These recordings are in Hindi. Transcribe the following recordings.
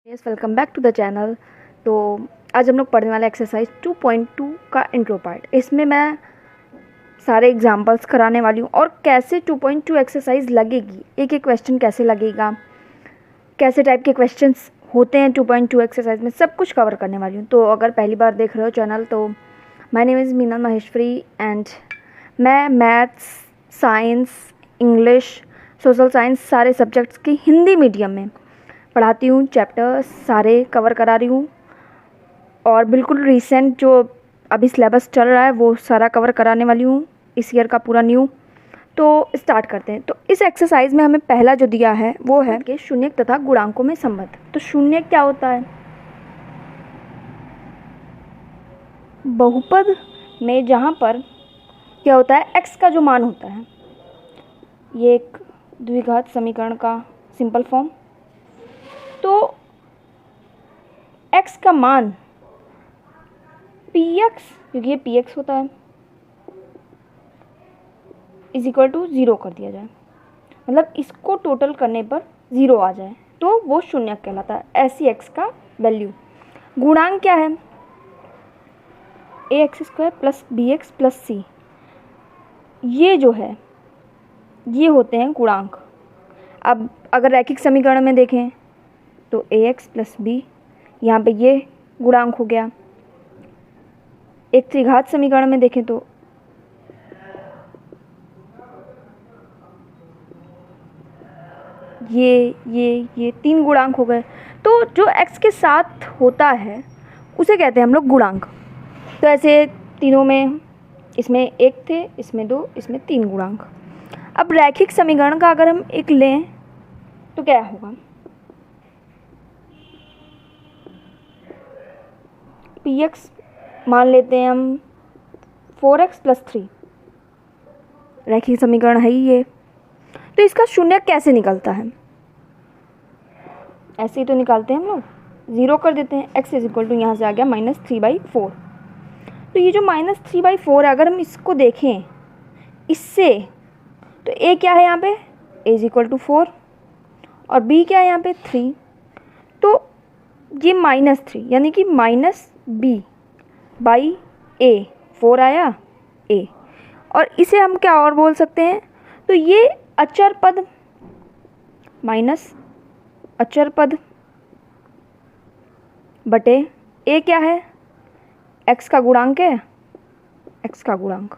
Welcome back to the channel. तो आज हम लोग पढ़ने वाले एक्सरसाइज 2.2 का इंट्रो पार्ट। इसमें मैं सारे एग्जांपल्स कराने वाली हूँ और कैसे 2.2 एक्सरसाइज लगेगी, एक एक क्वेश्चन कैसे लगेगा, कैसे टाइप के क्वेश्चंस होते हैं 2.2 एक्सरसाइज में, सब कुछ कवर करने वाली हूँ। तो अगर पहली बार देख रहे हो चैनल तो my name is Meenal Maheshwari and मैं maths, science, English, social science सारे सब्जेक्ट्स की हिंदी मीडियम में पढ़ाती हूँ। चैप्टर्स सारे कवर करा रही हूँ और बिल्कुल रिसेंट जो अभी सिलेबस चल रहा है वो सारा कवर कराने वाली हूँ, इस ईयर का पूरा न्यू। तो स्टार्ट करते हैं। तो इस एक्सरसाइज में हमें पहला जो दिया है वो है कि शून्यक तथा गुणांकों में संबंध। तो शून्यक क्या होता है? बहुपद में जहाँ पर क्या होता है, x का जो मान होता है, ये एक द्विघात समीकरण का सिंपल फॉर्म। तो x का मान px, क्योंकि ये px होता है, इज इक्वल टू 0 कर दिया जाए, मतलब इसको टोटल करने पर 0 आ जाए तो वो शून्यक कहलाता है। ऐसी x का वैल्यू। गुणांक क्या है? ax² plus bx plus c, ये जो है ये होते हैं गुणांक। अब अगर रैखिक समीकरण में देखें तो ax प्लस b, यहाँ पे ये गुणांक हो गया। एक त्रिघात समीकरण में देखें तो ये 3 गुणांक हो गए। तो जो x के साथ होता है उसे कहते हैं हम लोग गुणांक। तो ऐसे तीनों में, इसमें 1 थे, इसमें 2, इसमें 3 गुणांक। अब रैखिक समीकरण का अगर हम एक लें तो क्या होगा? px मान लेते हैं हम 4x प्लस 3, रैखिक समीकरण है ही ये। तो इसका शून्यक कैसे निकलता है? ऐसे ही तो निकालते हैं हम लोग, 0 कर देते हैं। x इज इक्वल टू यहाँ से आ गया -3/4। तो ये जो -3/4 है, अगर हम इसको देखें इससे, तो a क्या है यहाँ पे? a इज इक्वल टू 4 और b क्या है यहाँ पे? 3। तो ये -3 यानी कि -b/a, 4 आया a। और इसे हम क्या और बोल सकते हैं? तो ये अचर पद माइनस अचर पद बटे a क्या है? x का गुणांक है, x का गुणांक।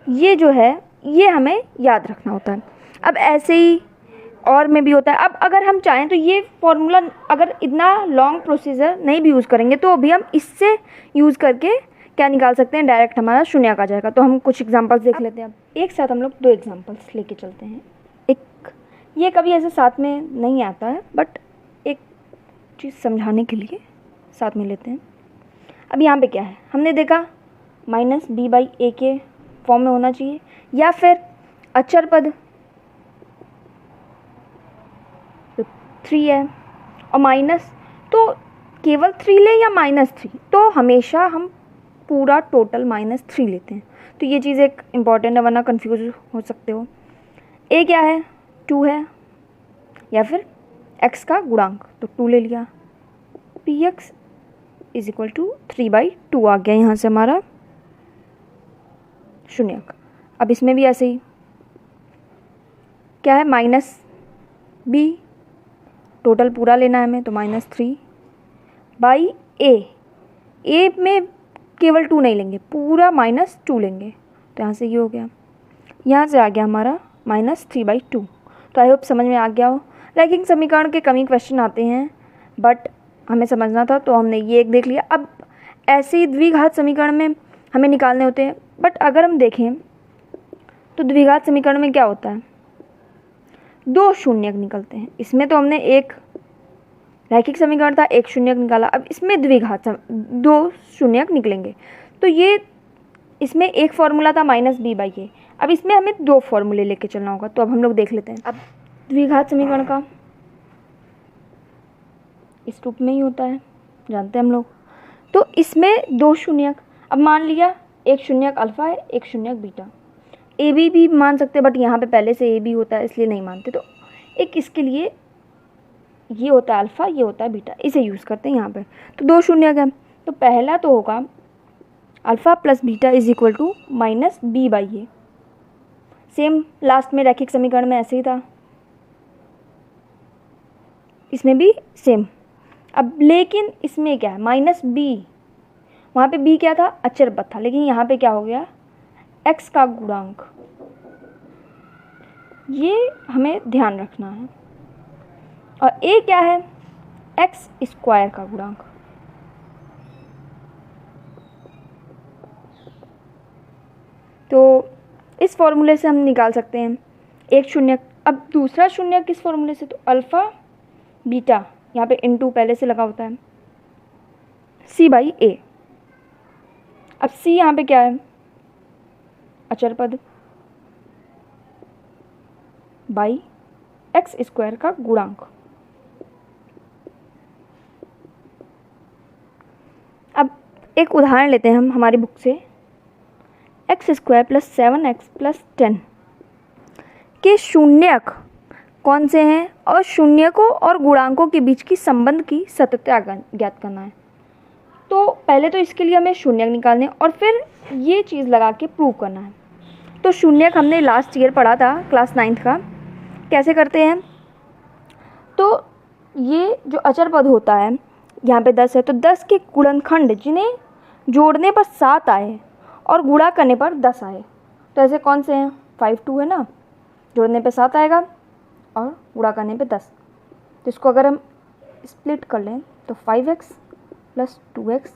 ये जो है ये हमें याद रखना होता है। अब ऐसे ही और में भी होता है। अब अगर हम चाहें तो ये फॉर्मूला, अगर इतना लॉन्ग प्रोसीजर नहीं भी यूज़ करेंगे तो भी हम इससे यूज़ करके क्या निकाल सकते हैं, डायरेक्ट हमारा शून्यक आ जाएगा। तो हम कुछ एग्जांपल्स देख लेते हैं। अब एक साथ हम लोग 2 एग्जांपल्स लेके चलते हैं। एक ये कभी ऐसे साथ में नहीं आता है, बट एक चीज़ समझाने के लिए साथ में लेते हैं। अब यहाँ पे क्या है, हमने देखा -b/a के फॉर्म में होना चाहिए, या फिर अचर पद तो 3 है और माइनस, तो केवल 3 ले या -3, तो हमेशा हम पूरा टोटल -3 लेते हैं। तो ये चीज़ एक इम्पॉर्टेंट है, वरना कंफ्यूज हो सकते हो। a क्या है? 2 है, या फिर x का गुणांक तो 2 ले लिया। px इज इक्वल टू 3/2 आ गया यहाँ से हमारा शून्यक। अब इसमें भी ऐसे ही क्या है, -b, टोटल पूरा लेना है हमें, तो -3/a। a में केवल 2 नहीं लेंगे, पूरा -2 लेंगे, तो यहाँ से ये हो गया। यहाँ से आ गया हमारा -3/2। तो आई होप समझ में आ गया हो। रैखिक समीकरण के कमी क्वेश्चन आते हैं, बट हमें समझना था तो हमने ये एक देख लिया। अब ऐसे ही द्विघात समीकरण में हमें निकालने होते हैं, बट अगर हम देखें तो द्विघात समीकरण में क्या होता है, 2 शून्यक निकलते हैं। इसमें तो हमने एक रैखिक समीकरण था, 1 शून्यक निकाला। अब इसमें द्विघात 2 शून्यक निकलेंगे। तो ये इसमें एक फॉर्मूला था -b/a, अब इसमें हमें 2 फॉर्मूले लेके चलना होगा। तो अब हम लोग देख लेते हैं। अब द्विघात समीकरण का इस रूप में ही होता है, जानते हैं हम लोग। तो इसमें 2 शून्यक, अब मान लिया एक शून्यक अल्फा है, एक शून्यक बीटा, ए बी भी मान सकते हैं, बट यहाँ पे पहले से ए बी होता है इसलिए नहीं मानते। तो एक इसके लिए ये होता है अल्फ़ा, ये होता है बीटा, इसे यूज़ करते हैं यहाँ पे। तो 2 शून्य का, तो पहला तो होगा alpha plus beta is equal to minus B by A. Same last में रैखिक समीकरण में ऐसे ही था, इसमें भी सेम। अब लेकिन इसमें क्या है, माइनस बी, वहाँ पे बी क्या था, अचर पद था, लेकिन यहाँ पे क्या हो गया, एक्स का गुणांक। ये हमें ध्यान रखना है। और ए क्या है, एक्स स्क्वायर का गुणांक। तो इस फॉर्मूले से हम निकाल सकते हैं एक शून्य। अब दूसरा शून्य किस फॉर्मूले से, तो अल्फ़ा बीटा, यहाँ पे इनटू पहले से लगा होता है, सी बाई ए। अब सी यहाँ पे क्या है, अचर पद, बाई एक्स स्क्वायर का गुणांक। अब एक उदाहरण लेते हैं हम हमारी बुक से, x square plus 7x plus 10 के शून्यक कौन से हैं और शून्यकों और गुणांकों के बीच की संबंध की सत्यता ज्ञात करना है। तो पहले तो इसके लिए हमें शून्यक निकालने और फिर ये चीज़ लगा के प्रूव करना है। तो शून्यक हमने लास्ट ईयर पढ़ा था क्लास 9th का, कैसे करते हैं। तो ये जो अचर पद होता है यहाँ पे 10 है, तो 10 के गुणनखंड जिन्हें जोड़ने पर 7 आए और गुणा करने पर 10 आए, तो ऐसे कौन से हैं, 5 2 है ना, जोड़ने पे 7 आएगा और गुणा करने पे 10। तो इसको अगर हम स्प्लिट कर लें तो 5x प्लस 2x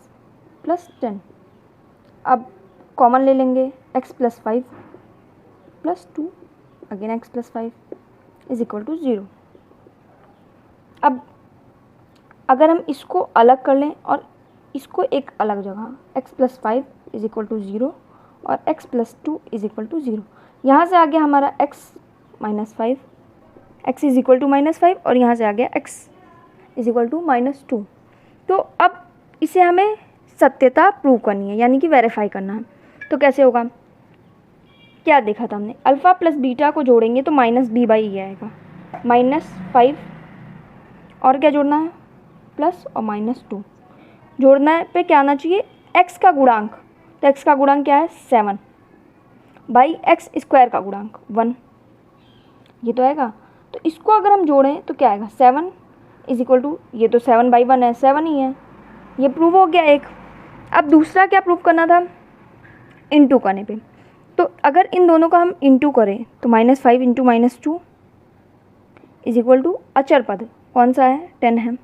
प्लस 10। अब कॉमन ले लेंगे, x plus 5 plus 2 again x plus 5 is equal to 0। अब अगर हम इसको अलग कर लें और इसको एक अलग जगह, x plus 5 is equal to 0 और x plus 2 is equal to 0, यहाँ से आ गया हमारा x minus 5, x is equal to minus 5, और यहाँ से आ गया x is equal to minus 2। तो अब इसे हमें सत्यता प्रूव करनी है, यानी कि वेरीफाई करना है। तो कैसे होगा, क्या देखा था हमने, अल्फ़ा प्लस बीटा को जोड़ेंगे तो माइनस बी बाई ए आएगा, माइनस 5 और क्या जोड़ना है, प्लस और माइनस 2 जोड़ना है। पे क्या आना चाहिए, x का गुणांक, तो x का गुणांक क्या है 7 बाई एक्स स्क्वायर का गुणांक 1, ये तो आएगा। तो इसको अगर हम जोड़ें तो क्या आएगा, 7 इज इक्वल टू, ये तो 7 बाई 1 है, 7 ही है, ये प्रूव हो गया एक। अब दूसरा क्या प्रूव करना था, इनटू करने पे। तो अगर इन दोनों का हम इनटू करें तो -5 इंटू -2 इज इक्वल टू अचर पद कौन सा है, 10 है,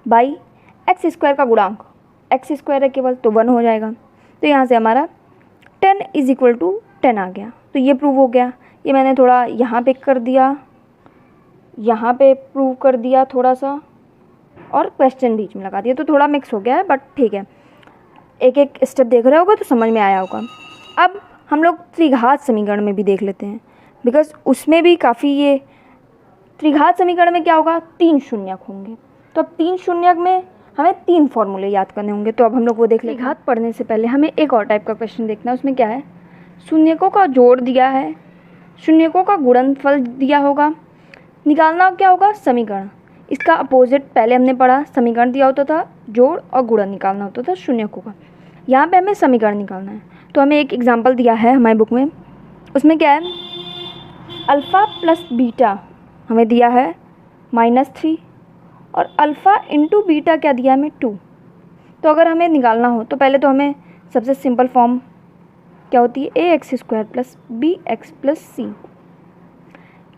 बाई एक्स स्क्वायर का गुणांक, एक्स स्क्वायर है केवल तो 1 हो जाएगा। तो यहाँ से हमारा 10 इज इक्वल टू 10 आ गया। तो ये प्रूव हो गया। ये मैंने थोड़ा यहाँ पे कर दिया, यहाँ पे प्रूव कर दिया थोड़ा सा, और क्वेश्चन बीच में लगा दिया, तो थोड़ा मिक्स हो गया है, बट ठीक है, एक एक स्टेप देख रहे होगा तो समझ में आया होगा। अब हम लोग त्रिघात समीकरण में भी देख लेते हैं, बिकॉज उसमें भी काफ़ी ये त्रिघात समीकरण में क्या होगा, 3 शून्यक होंगे। तो अब 3 शून्यक में हमें 3 फॉर्मूले याद करने होंगे, तो अब हम लोग वो देख लेंगे। त्रिघात पढ़ने से पहले हमें एक और टाइप का क्वेश्चन देखना है। उसमें क्या है, शून्यकों का जोड़ दिया है, शून्यकों का गुणनफल दिया होगा, निकालना क्या होगा, समीकरण। इसका अपोजिट पहले हमने पढ़ा, समीकरण दिया होता था, जोड़ और गुणन निकालना होता था शून्यकों का। यहाँ पे हमें समीकरण निकालना है। तो हमें एक एग्जांपल दिया है हमारी बुक में, उसमें क्या है, अल्फ़ा प्लस बीटा हमें दिया है -3 और अल्फ़ा इंटू बीटा क्या दिया है हमें 2। तो अगर हमें निकालना हो तो पहले तो हमें सबसे सिंपल फॉर्म क्या होती है, ax² प्लस bx प्लस सी।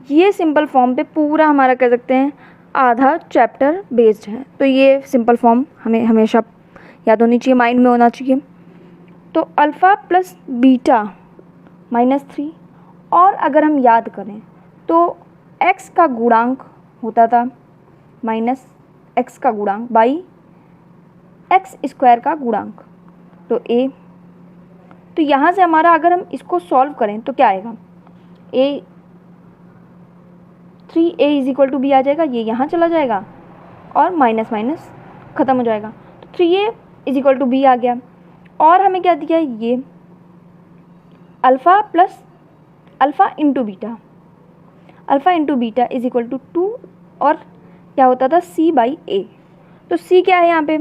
ये सिंपल फॉर्म पे पूरा हमारा कह सकते हैं आधा चैप्टर बेस्ड है। तो ये सिंपल फॉर्म हमें हमेशा याद होनी चाहिए, माइंड में होना चाहिए। तो अल्फ़ा प्लस बीटा -3, और अगर हम याद करें तो x का गुणांक होता था माइनस x का गुणांक बाई एक्स स्क्वायर का गुणांक, तो a। तो यहाँ से हमारा अगर हम इसको सॉल्व करें तो क्या आएगा, a 3a is equal to b आ जाएगा, ये यहाँ चला जाएगा और माइनस माइनस ख़त्म हो जाएगा। तो 3a is equal to b आ गया। और हमें क्या दिया है, ये alpha plus alpha into beta, alpha into beta is equal to 2 और क्या होता था c बाई ए। तो c क्या है यहाँ पे,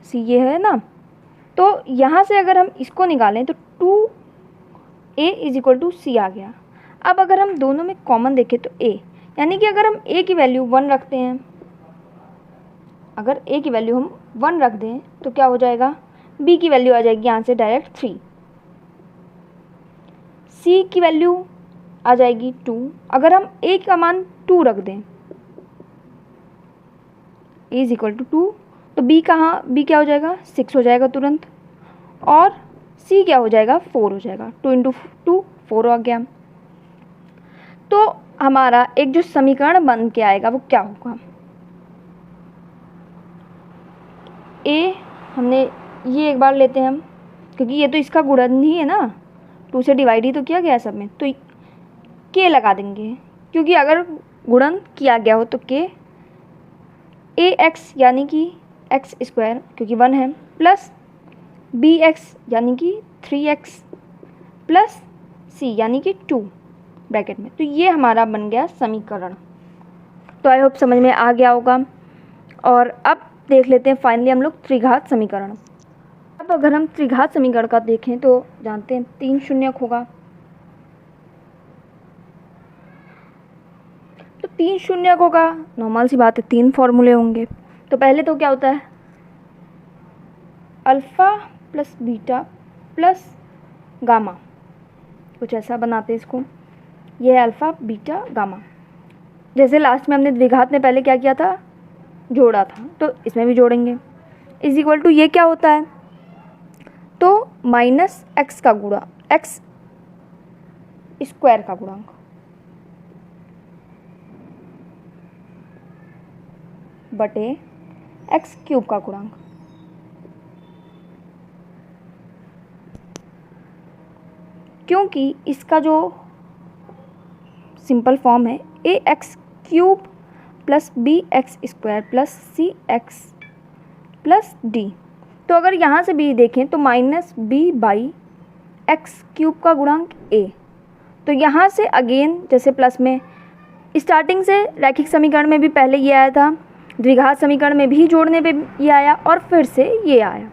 c ये है ना, तो यहाँ से अगर हम इसको निकालें तो 2a इज इक्वल टू सी आ गया। अब अगर हम दोनों में कॉमन देखें तो a, यानी कि अगर हम a की वैल्यू 1 रखते हैं, अगर a की वैल्यू हम 1 रख दें तो क्या हो जाएगा, b की वैल्यू आ जाएगी यहाँ से डायरेक्ट 3, c की वैल्यू आ जाएगी 2, अगर हम a का मान 2 रख दें, a इज इक्वल टू 2, तो b क्या हो जाएगा, 6 हो जाएगा तुरंत, और c क्या हो जाएगा, 4 हो जाएगा। 2 इंटू 2 4 आ गया। तो हमारा एक जो समीकरण बन के आएगा वो क्या होगा, a हमने ये एक बार लेते हैं हम, क्योंकि ये तो इसका गुणन ही है ना, 2 से डिवाइड ही तो किया गया है सब में, तो k लगा देंगे, क्योंकि अगर गुणन किया गया हो तो k ax यानी कि x स्क्वायर क्योंकि 1 है, प्लस bx यानी कि 3x प्लस c यानी कि 2 ब्रैकेट में। तो ये हमारा बन गया समीकरण। तो आई होप समझ में आ गया होगा। और अब देख लेते हैं फाइनली हम लोग त्रिघात समीकरण। अब अगर हम त्रिघात समीकरण का देखें तो जानते हैं 3 शून्यक होगा, तो 3 शून्यक होगा, नॉर्मल सी बात है, 3 फॉर्मूले होंगे। तो पहले तो क्या होता है, alpha plus beta plus gamma, कुछ ऐसा बनाते हैं इसको, ये है अल्फ़ा बीटा गामा। जैसे लास्ट में हमने द्विघात में पहले क्या किया था, जोड़ा था, तो इसमें भी जोड़ेंगे। इज इक्वल टू ये क्या होता है, तो माइनस एक्स का गुणा, एक्स स्क्वायर का गुणांक, बटे एक्स क्यूब का गुणांक। क्योंकि इसका जो सिंपल फॉर्म है a x cube plus b x square plus c x plus d, तो अगर यहाँ से भी देखें तो minus B by x cube का गुणांक ए। तो यहाँ से अगेन जैसे प्लस में स्टार्टिंग से रैखिक समीकरण में भी पहले ये आया था, द्विघात समीकरण में भी जोड़ने पे ये आया और फिर से ये आया।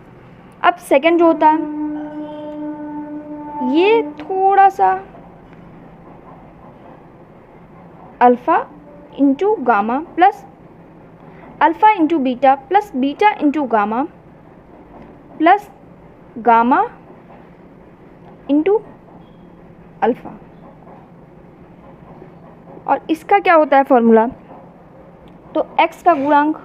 अब सेकंड जो होता है ये थोड़ा सा alpha into gamma plus alpha into beta plus beta into gamma plus gamma into alpha, और इसका क्या होता है फॉर्मूला, तो x का गुणांक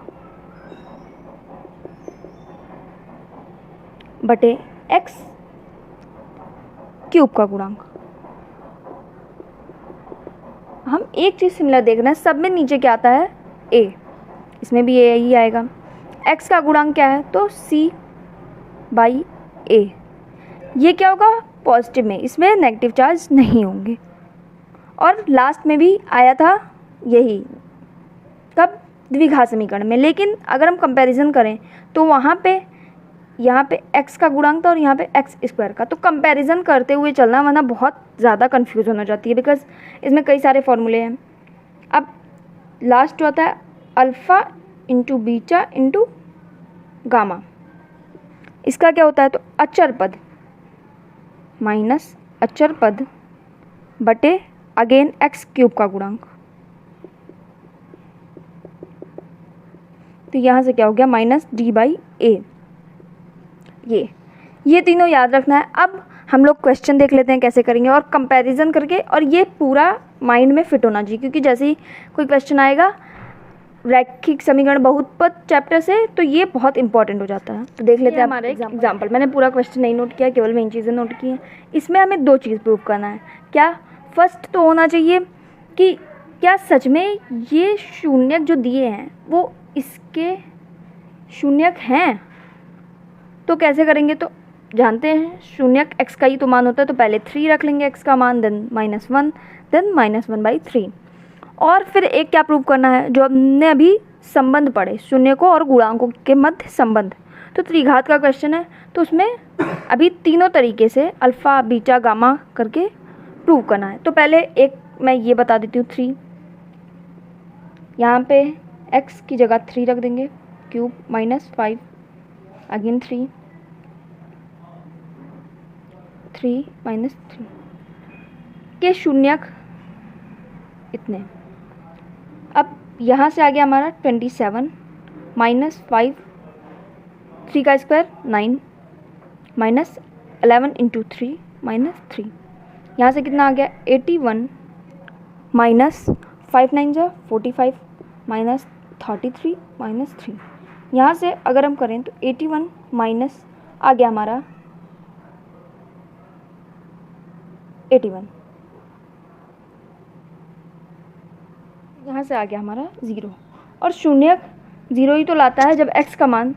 बटे x क्यूब का गुणांक। हम एक चीज़ सिमिलर देख रहे हैं, सब में नीचे क्या आता है a, इसमें भी a ही आएगा। x का गुणांक क्या है, तो c बाई a। ये क्या होगा, पॉजिटिव में, इसमें नेगेटिव चार्ज नहीं होंगे। और लास्ट में भी आया था यही, कब, द्विघात समीकरण में। लेकिन अगर हम कंपैरिजन करें तो वहाँ पे यहाँ पे x का गुणांक था और यहाँ पे x स्क्वायर का, तो कंपैरिजन करते हुए चलना, वरना बहुत ज़्यादा कन्फ्यूजन हो जाती है, बिकॉज इसमें कई सारे फॉर्मूले हैं। अब लास्ट होता है alpha into beta into gamma, इसका क्या होता है, तो अचर पद माइनस अचर पद बटे अगेन x क्यूब का गुणांक। तो यहाँ से क्या हो गया, माइनस डी बाई ए। ये तीनों याद रखना है। अब हम लोग क्वेश्चन देख लेते हैं कैसे करेंगे, और कंपैरिजन करके, और ये पूरा माइंड में फिट होना चाहिए, क्योंकि जैसे ही कोई क्वेश्चन आएगा रैखिक समीकरण बहुपद चैप्टर से, तो ये बहुत इंपॉर्टेंट हो जाता है। तो देख लेते हैं हमारे एग्जाम्पल। मैंने पूरा क्वेश्चन नहीं नोट किया, केवल मेन चीज़ें नोट की हैं। इसमें हमें 2 चीज़ प्रूव करना है। क्या, फर्स्ट तो होना चाहिए कि क्या सच में ये शून्यक जो दिए हैं वो इसके शून्यक हैं। तो कैसे करेंगे, तो जानते हैं शून्यक x का ही तो मान होता है, तो पहले 3 रख लेंगे x का मान, देन -1, देन -1/3। और फिर एक क्या प्रूव करना है, जो हमने अभी संबंध पढ़े, शून्यकों और गुणांकों के मध्य संबंध। तो त्रिघात का क्वेश्चन है, तो उसमें अभी तीनों तरीके से अल्फ़ा बीटा गामा करके प्रूव करना है। तो पहले एक मैं ये बता देती हूँ 3, यहाँ पे x की जगह 3 रख देंगे, क्यूब -5 अगेन 3 -3 के शून्यक इतने। अब यहाँ से आ गया हमारा 27 -5 3 का स्क्वायर 9 -11 इंटू 3 -3। यहाँ से कितना आ गया 81 -5 9 जा 45 -33 -3। यहाँ से अगर हम करें तो 81 माइनस आ गया हमारा 81, यहाँ से आ गया हमारा 0। और शून्यक 0 ही तो लाता है, जब x का मान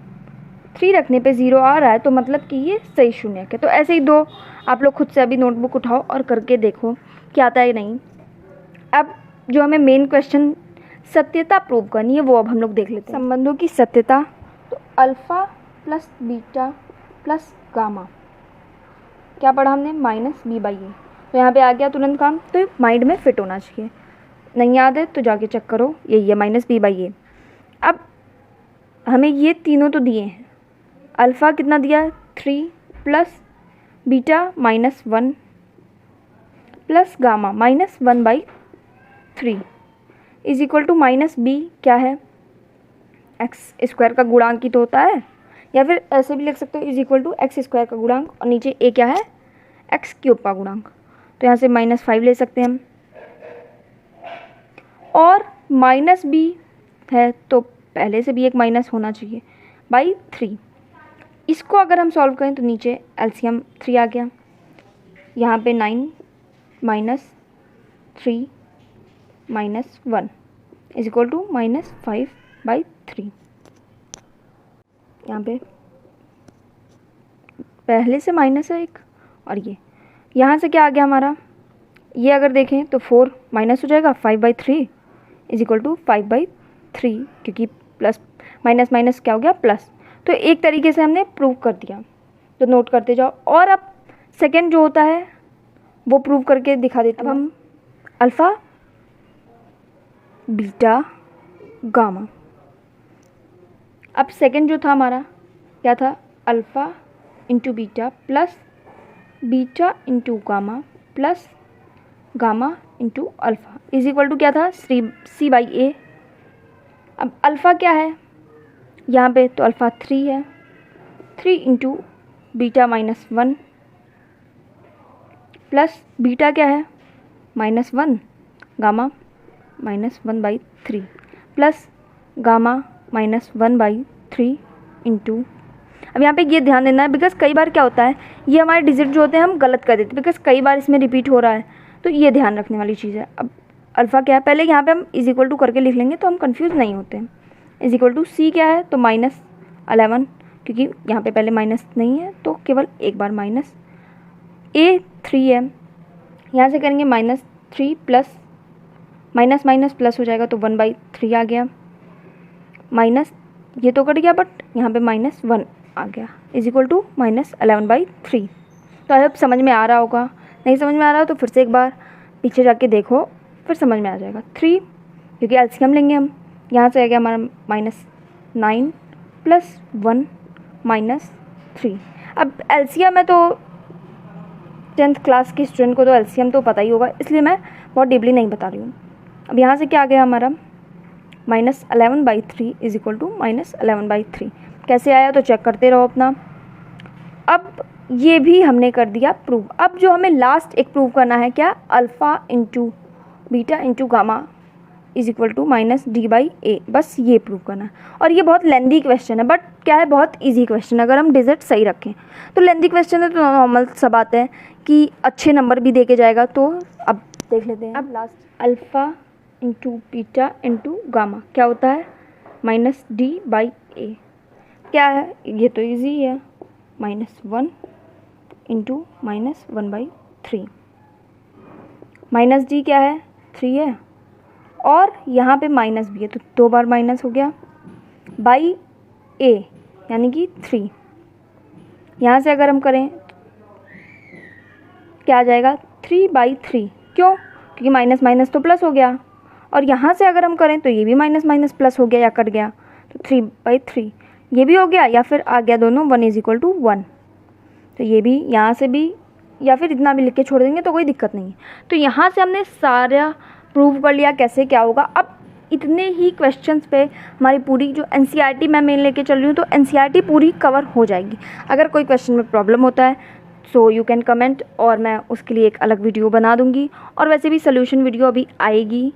3 रखने पे 0 आ रहा है तो मतलब कि ये सही शून्यक है। तो ऐसे ही दो आप लोग खुद से अभी नोटबुक उठाओ और करके देखो क्या आता है नहीं। अब जो हमें मेन क्वेश्चन सत्यता प्रूव करनी है वो अब हम लोग देख लेते हैं। संबंधों की सत्यता, तो alpha plus beta plus gamma, क्या पढ़ा हमने -b/a। तो यहाँ पे आ गया तुरंत काम, तो माइंड में फिट होना चाहिए। नहीं याद है तो जाके चेक करो, यही है -b/a। अब हमें ये तीनों तो दिए हैं, अल्फ़ा कितना दिया है 3 plus beta -1 plus gamma -1/3 is equal to -b क्या है एक्स स्क्वायर का गुणांक ही तो होता है, या फिर ऐसे भी लिख सकते हो is equal to X square का गुणांक और नीचे a क्या है एक्स क्यूब का गुणांक। तो यहाँ से -5 ले सकते हैं हम, और -b है तो पहले से भी एक माइनस होना चाहिए /3। इसको अगर हम सॉल्व करें तो नीचे एलसीएम 3 आ गया, यहाँ पे 9 -3 -1 इज इक्वल टू -5/3। यहाँ पे पहले से माइनस है एक, और ये यहाँ से क्या आ गया हमारा, ये अगर देखें तो 4 माइनस हो जाएगा 5/3 इज इक्वल टू 5/3, क्योंकि प्लस माइनस माइनस क्या हो गया प्लस। तो एक तरीके से हमने प्रूव कर दिया, तो नोट करते जाओ। और अब सेकंड जो होता है वो प्रूव करके दिखा देते हैं। अब हम अल्फ़ा बीटा गामा, अब सेकंड जो था हमारा क्या था, alpha into beta plus beta into gamma plus gamma into alpha is equal to क्या था c/a। अब अल्फ़ा क्या है यहाँ पे, तो अल्फ़ा 3 है, 3 इंटू बीटा -1 प्लस बीटा क्या है -1 गामा -1/3 प्लस गामा -1/3 इंटू। अब यहाँ पे ये ध्यान देना है, बिकॉज कई बार क्या होता है ये हमारे डिजिट जो होते हैं हम गलत कर देते हैं, बिकॉज कई बार इसमें रिपीट हो रहा है, तो ये ध्यान रखने वाली चीज़ है। अब अल्फ़ा क्या है, पहले यहाँ पे हम इज इक्वल टू करके लिख लेंगे तो हम कंफ्यूज नहीं होते हैं। इज इक्वल टू सी क्या है, तो -11, क्योंकि यहाँ पे पहले माइनस नहीं है तो केवल एक बार माइनस। a 3 है, यहाँ से करेंगे -3 प्लस माइनस माइनस प्लस हो जाएगा तो 1/3 आ गया, माइनस ये तो कट गया बट यहाँ पे -1 आ गया इज इक्वल टू -11/3। तो आई होप समझ में आ रहा होगा, नहीं समझ में आ रहा हो तो फिर से एक बार पीछे जाके देखो, फिर समझ में आ जाएगा। 3 क्योंकि एलसीएम लेंगे हम, यहाँ से आ गया हमारा -9 प्लस 1 -3। अब एलसीएम है तो 10th क्लास के स्टूडेंट को तो एलसीएम तो पता ही होगा, इसलिए मैं बहुत डीपली नहीं बता रही हूँ। अब यहाँ से क्या आ गया हमारा -11/3 इज इक्वल टू -11/3। कैसे आया तो चेक करते रहो अपना। अब ये भी हमने कर दिया प्रूव। अब जो हमें लास्ट एक प्रूव करना है क्या, alpha into beta into gamma is equal to -d/a, बस ये प्रूव करना है। और ये बहुत लेंदी क्वेश्चन है, बट क्या है बहुत इजी क्वेश्चन, अगर हम डिजिट सही रखें तो लेंदी क्वेश्चन है तो नॉर्मल सा बात है कि अच्छे नंबर भी दे के जाएगा। तो अब देख लेते हैं। अब last alpha into beta into gamma क्या होता है -d/a, क्या है ये तो इजी है, -1 इंटू -1/3, -d क्या है 3 है, और यहाँ पे माइनस भी है तो 2 बार माइनस हो गया, बाई a यानी कि 3 यहाँ से अगर हम करें क्या आ जाएगा 3/3, क्यों? क्योंकि माइनस माइनस तो प्लस हो गया। और यहाँ से अगर हम करें तो ये भी माइनस माइनस प्लस हो गया या कट गया, तो 3/3 ये भी हो गया, या फिर आ गया दोनों 1 = 1। तो ये भी यहाँ से भी, या फिर इतना भी लिख के छोड़ देंगे तो कोई दिक्कत नहीं है। तो यहाँ से हमने सारा प्रूव कर लिया कैसे क्या होगा। अब इतने ही क्वेश्चंस पे हमारी पूरी जो एनसीईआरटी मैं मेन लेके चल रही हूँ, तो एनसीईआरटी पूरी कवर हो जाएगी। अगर कोई क्वेश्चन में प्रॉब्लम होता है सो यू कैन कमेंट, और मैं उसके लिए एक अलग वीडियो बना दूँगी। और वैसे भी सोल्यूशन वीडियो अभी आएगी,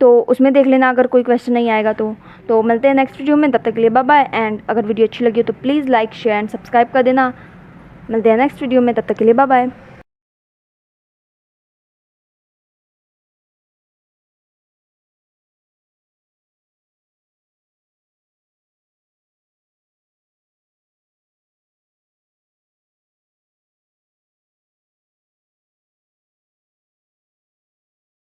तो उसमें देख लेना अगर कोई क्वेश्चन नहीं आएगा तो मिलते हैं नेक्स्ट वीडियो में। तब तक के लिए बाय बाय। एंड अगर वीडियो अच्छी लगी हो तो please like share and subscribe कर देना। मिलते हैं नेक्स्ट वीडियो में, तब तक के लिए बाय बाय।